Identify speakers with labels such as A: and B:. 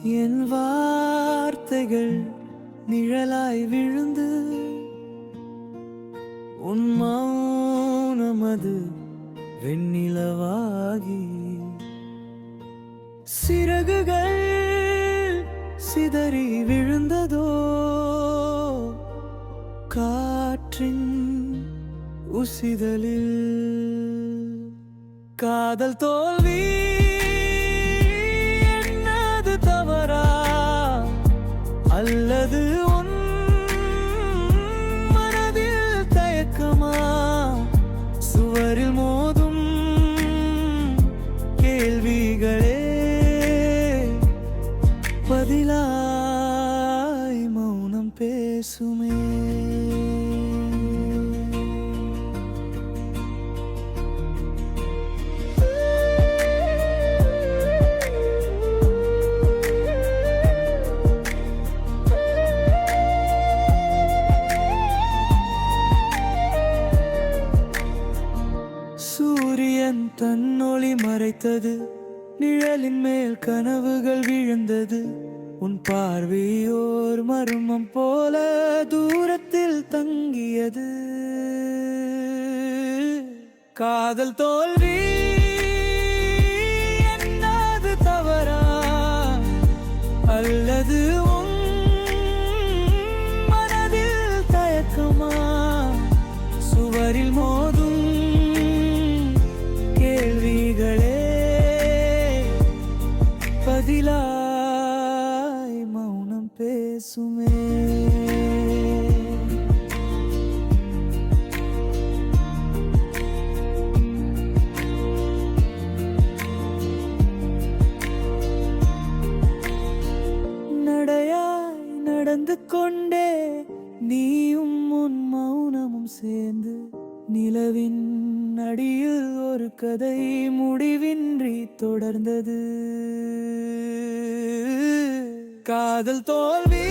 A: என் வார்த்தைகள் நிழலாய் விழுந்து உன் மௌனமது வெண்ணிலவாகி சிறகுகள் சிதறி விழுந்ததோ காற்றின் உசிதலில் காதல் தோல்வி என்னது தவறா அல்லது உன் மனதில் தயக்கமா சுவரில் மோதும் கேள்விகளே பதிலாய் மௌனம் பேசுமே. சூரியன் தன்னொளி மறைத்தது, நிழலின் மேல் கனவுகள் விழுந்தது. உன் பார்வையோர் மர்மம் போல தூரத்தில் தங்கியது. காதல் தோல்வி என்னது தவறா அல்லது உன் மனதில் தயக்கமா சுவரில் மோதும் கேள்விகளே பதிலாய் மௌனம் பேசுமே. நடையாய் நடந்து கொண்டே நீயும் உன் மௌனமும் சேர்ந்து நிலவின் அடியில் ஒரு கதை முடிவின்றி தொடர்ந்தது. காதல் தோல்வி